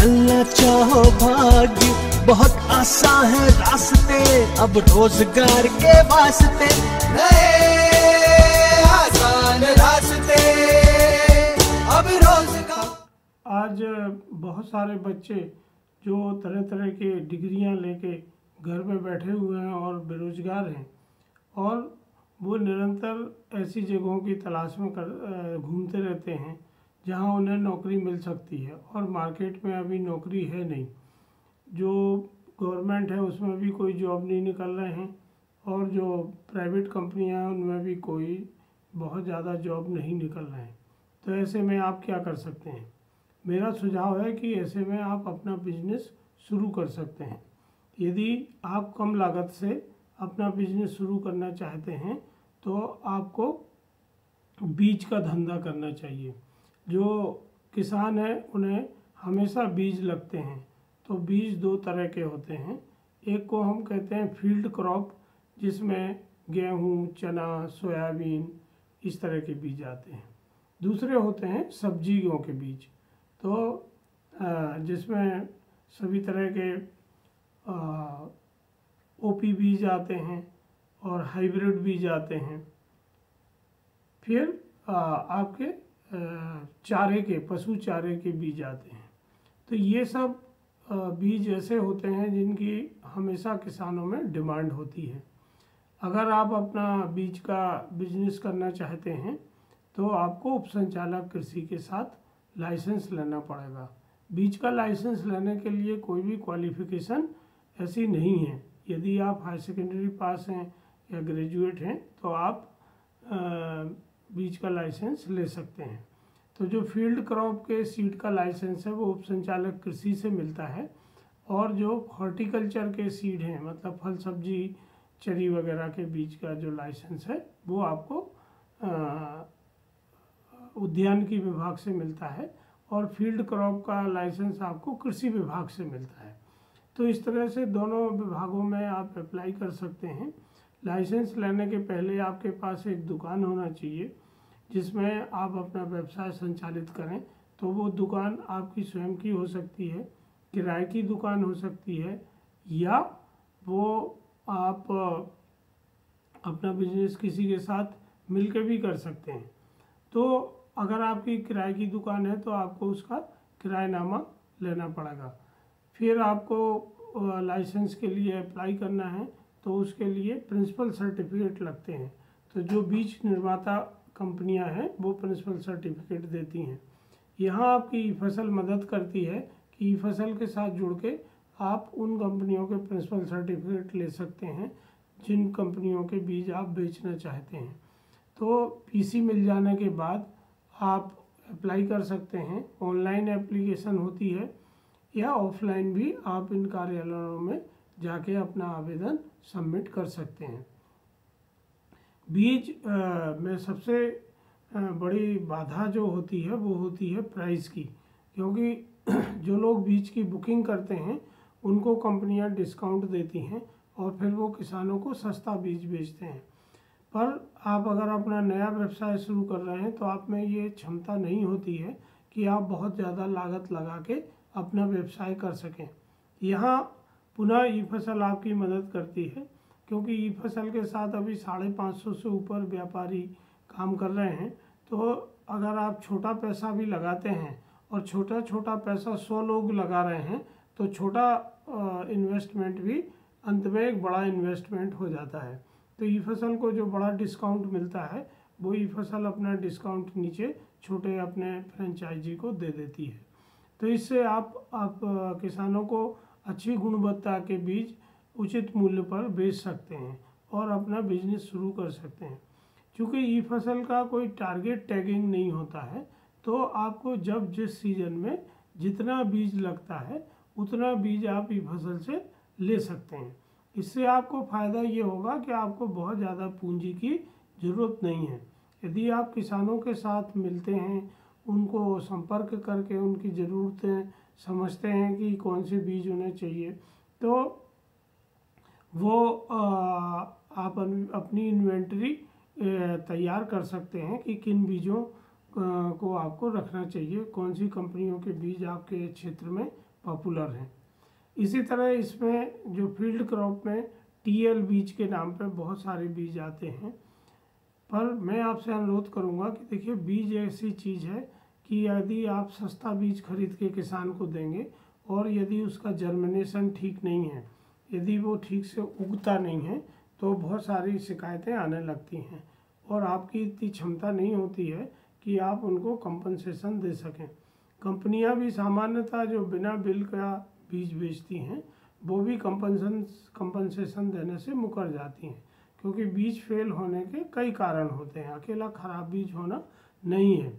बदलना चाहो भाग्य, बहुत आसान है रास्ते, अब रोजगार के वास्ते नए आसान रास्ते, अब रोजगार। आज बहुत सारे बच्चे जो तरह तरह के डिग्रियां लेके घर में बैठे हुए हैं और बेरोजगार हैं, और वो निरंतर ऐसी जगहों की तलाश में घूमते रहते हैं जहां उन्हें नौकरी मिल सकती है, और मार्केट में अभी नौकरी है नहीं। जो गवर्नमेंट है उसमें भी कोई जॉब नहीं निकल रहे हैं, और जो प्राइवेट कंपनियां हैं उनमें भी कोई बहुत ज़्यादा जॉब नहीं निकल रहे हैं। तो ऐसे में आप क्या कर सकते हैं? मेरा सुझाव है कि ऐसे में आप अपना बिजनेस शुरू कर सकते हैं। यदि आप कम लागत से अपना बिजनेस शुरू करना चाहते हैं तो आपको बीज का धंधा करना चाहिए। जो किसान हैं उन्हें हमेशा बीज लगते हैं, तो बीज दो तरह के होते हैं। एक को हम कहते हैं फील्ड क्रॉप, जिसमें गेहूँ, चना, सोयाबीन इस तरह के बीज आते हैं। दूसरे होते हैं सब्जियों के बीज, तो जिसमें सभी तरह के ओपी बीज आते हैं और हाइब्रिड बीज आते हैं। फिर आपके चारे के, पशु चारे के बीज आते हैं। तो ये सब बीज ऐसे होते हैं जिनकी हमेशा किसानों में डिमांड होती है। अगर आप अपना बीज का बिजनेस करना चाहते हैं तो आपको उपसंचालक कृषि के साथ लाइसेंस लेना पड़ेगा। बीज का लाइसेंस लेने के लिए कोई भी क्वालिफिकेशन ऐसी नहीं है। यदि आप हाई सेकेंडरी पास हैं या ग्रेजुएट हैं तो आप बीज का लाइसेंस ले सकते हैं। तो जो फील्ड क्रॉप के सीड का लाइसेंस है वो उपसंचालक कृषि से मिलता है, और जो हॉर्टिकल्चर के सीड हैं, मतलब फल सब्जी चरी वगैरह के बीज का जो लाइसेंस है वो आपको उद्यान की विभाग से मिलता है, और फील्ड क्रॉप का लाइसेंस आपको कृषि विभाग से मिलता है। तो इस तरह से दोनों विभागों में आप अप्लाई कर सकते हैं। लाइसेंस लेने के पहले आपके पास एक दुकान होना चाहिए जिसमें आप अपना व्यवसाय संचालित करें। तो वो दुकान आपकी स्वयं की हो सकती है, किराए की दुकान हो सकती है, या वो आप अपना बिजनेस किसी के साथ मिलकर भी कर सकते हैं। तो अगर आपकी किराए की दुकान है तो आपको उसका किराएनामा लेना पड़ेगा। फिर आपको लाइसेंस के लिए अप्लाई करना है तो उसके लिए प्रिंसिपल सर्टिफिकेट लगते हैं। तो जो बीज निर्माता कंपनियां हैं वो प्रिंसिपल सर्टिफिकेट देती हैं। यहाँ आपकी ई फसल मदद करती है कि ई फसल के साथ जुड़ के आप उन कंपनियों के प्रिंसिपल सर्टिफिकेट ले सकते हैं जिन कंपनियों के बीज आप बेचना चाहते हैं। तो पीसी मिल जाने के बाद आप अप्लाई कर सकते हैं। ऑनलाइन एप्लीकेशन होती है या ऑफलाइन भी आप इन कार्यालयों में जाके अपना आवेदन सबमिट कर सकते हैं। बीज में सबसे बड़ी बाधा जो होती है वो होती है प्राइस की, क्योंकि जो लोग बीज की बुकिंग करते हैं उनको कंपनियां डिस्काउंट देती हैं और फिर वो किसानों को सस्ता बीज बेचते हैं। पर आप अगर अपना नया व्यवसाय शुरू कर रहे हैं तो आप में ये क्षमता नहीं होती है कि आप बहुत ज़्यादा लागत लगा के अपना व्यवसाय कर सकें। यहाँ पुनः ई फसल आपकी मदद करती है, क्योंकि ई फसल के साथ अभी 550 से ऊपर व्यापारी काम कर रहे हैं। तो अगर आप छोटा पैसा भी लगाते हैं और छोटा छोटा पैसा 100 लोग लगा रहे हैं तो छोटा इन्वेस्टमेंट भी अंत में एक बड़ा इन्वेस्टमेंट हो जाता है। तो ई फसल को जो बड़ा डिस्काउंट मिलता है वो ई फसल अपना डिस्काउंट नीचे छोटे अपने फ्रेंचाइजी को दे देती है। तो इससे आप किसानों को अच्छी गुणवत्ता के बीज उचित मूल्य पर बेच सकते हैं और अपना बिजनेस शुरू कर सकते हैं। क्योंकि ई फसल का कोई टारगेट टैगिंग नहीं होता है, तो आपको जब जिस सीजन में जितना बीज लगता है उतना बीज आप ई फसल से ले सकते हैं। इससे आपको फ़ायदा ये होगा कि आपको बहुत ज़्यादा पूंजी की ज़रूरत नहीं है। यदि आप किसानों के साथ मिलते हैं, उनको संपर्क करके उनकी ज़रूरतें समझते हैं कि कौन से बीज उन्हें चाहिए, तो वो आप अपनी इन्वेंटरी तैयार कर सकते हैं कि किन बीजों को आपको रखना चाहिए, कौन सी कंपनियों के बीज आपके क्षेत्र में पॉपुलर हैं। इसी तरह इसमें जो फील्ड क्रॉप में टीएल बीज के नाम पे बहुत सारे बीज आते हैं, पर मैं आपसे अनुरोध करूंगा कि देखिए बीज ऐसी चीज़ है कि यदि आप सस्ता बीज खरीद के किसान को देंगे और यदि उसका जर्मिनेशन ठीक नहीं है, यदि वो ठीक से उगता नहीं है, तो बहुत सारी शिकायतें आने लगती हैं और आपकी इतनी क्षमता नहीं होती है कि आप उनको कंपनसेशन दे सकें। कंपनियां भी सामान्यतः जो बिना बिल का बीज बेचती हैं वो भी कंपनसेशन देने से मुकर जाती हैं, क्योंकि बीज फेल होने के कई कारण होते हैं, अकेला खराब बीज होना नहीं है।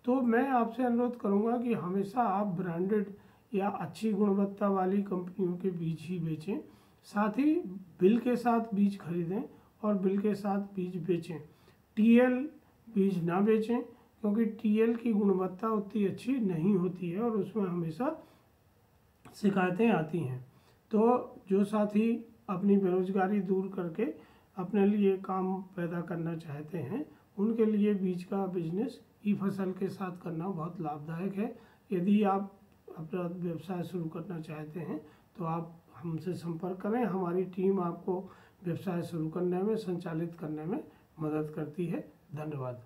तो मैं आपसे अनुरोध करूंगा कि हमेशा आप ब्रांडेड या अच्छी गुणवत्ता वाली कंपनियों के बीज ही बेचें, साथ ही बिल के साथ बीज खरीदें और बिल के साथ बीज बेचें। टीएल बीज ना बेचें, क्योंकि टीएल की गुणवत्ता उतनी अच्छी नहीं होती है और उसमें हमेशा शिकायतें आती हैं। तो जो साथी अपनी बेरोजगारी दूर करके अपने लिए काम पैदा करना चाहते हैं, उनके लिए बीज का बिजनेस ई फसल के साथ करना बहुत लाभदायक है। यदि आप अपना व्यवसाय शुरू करना चाहते हैं तो आप हमसे संपर्क करें, हमारी टीम आपको व्यवसाय शुरू करने में, संचालित करने में मदद करती है। धन्यवाद।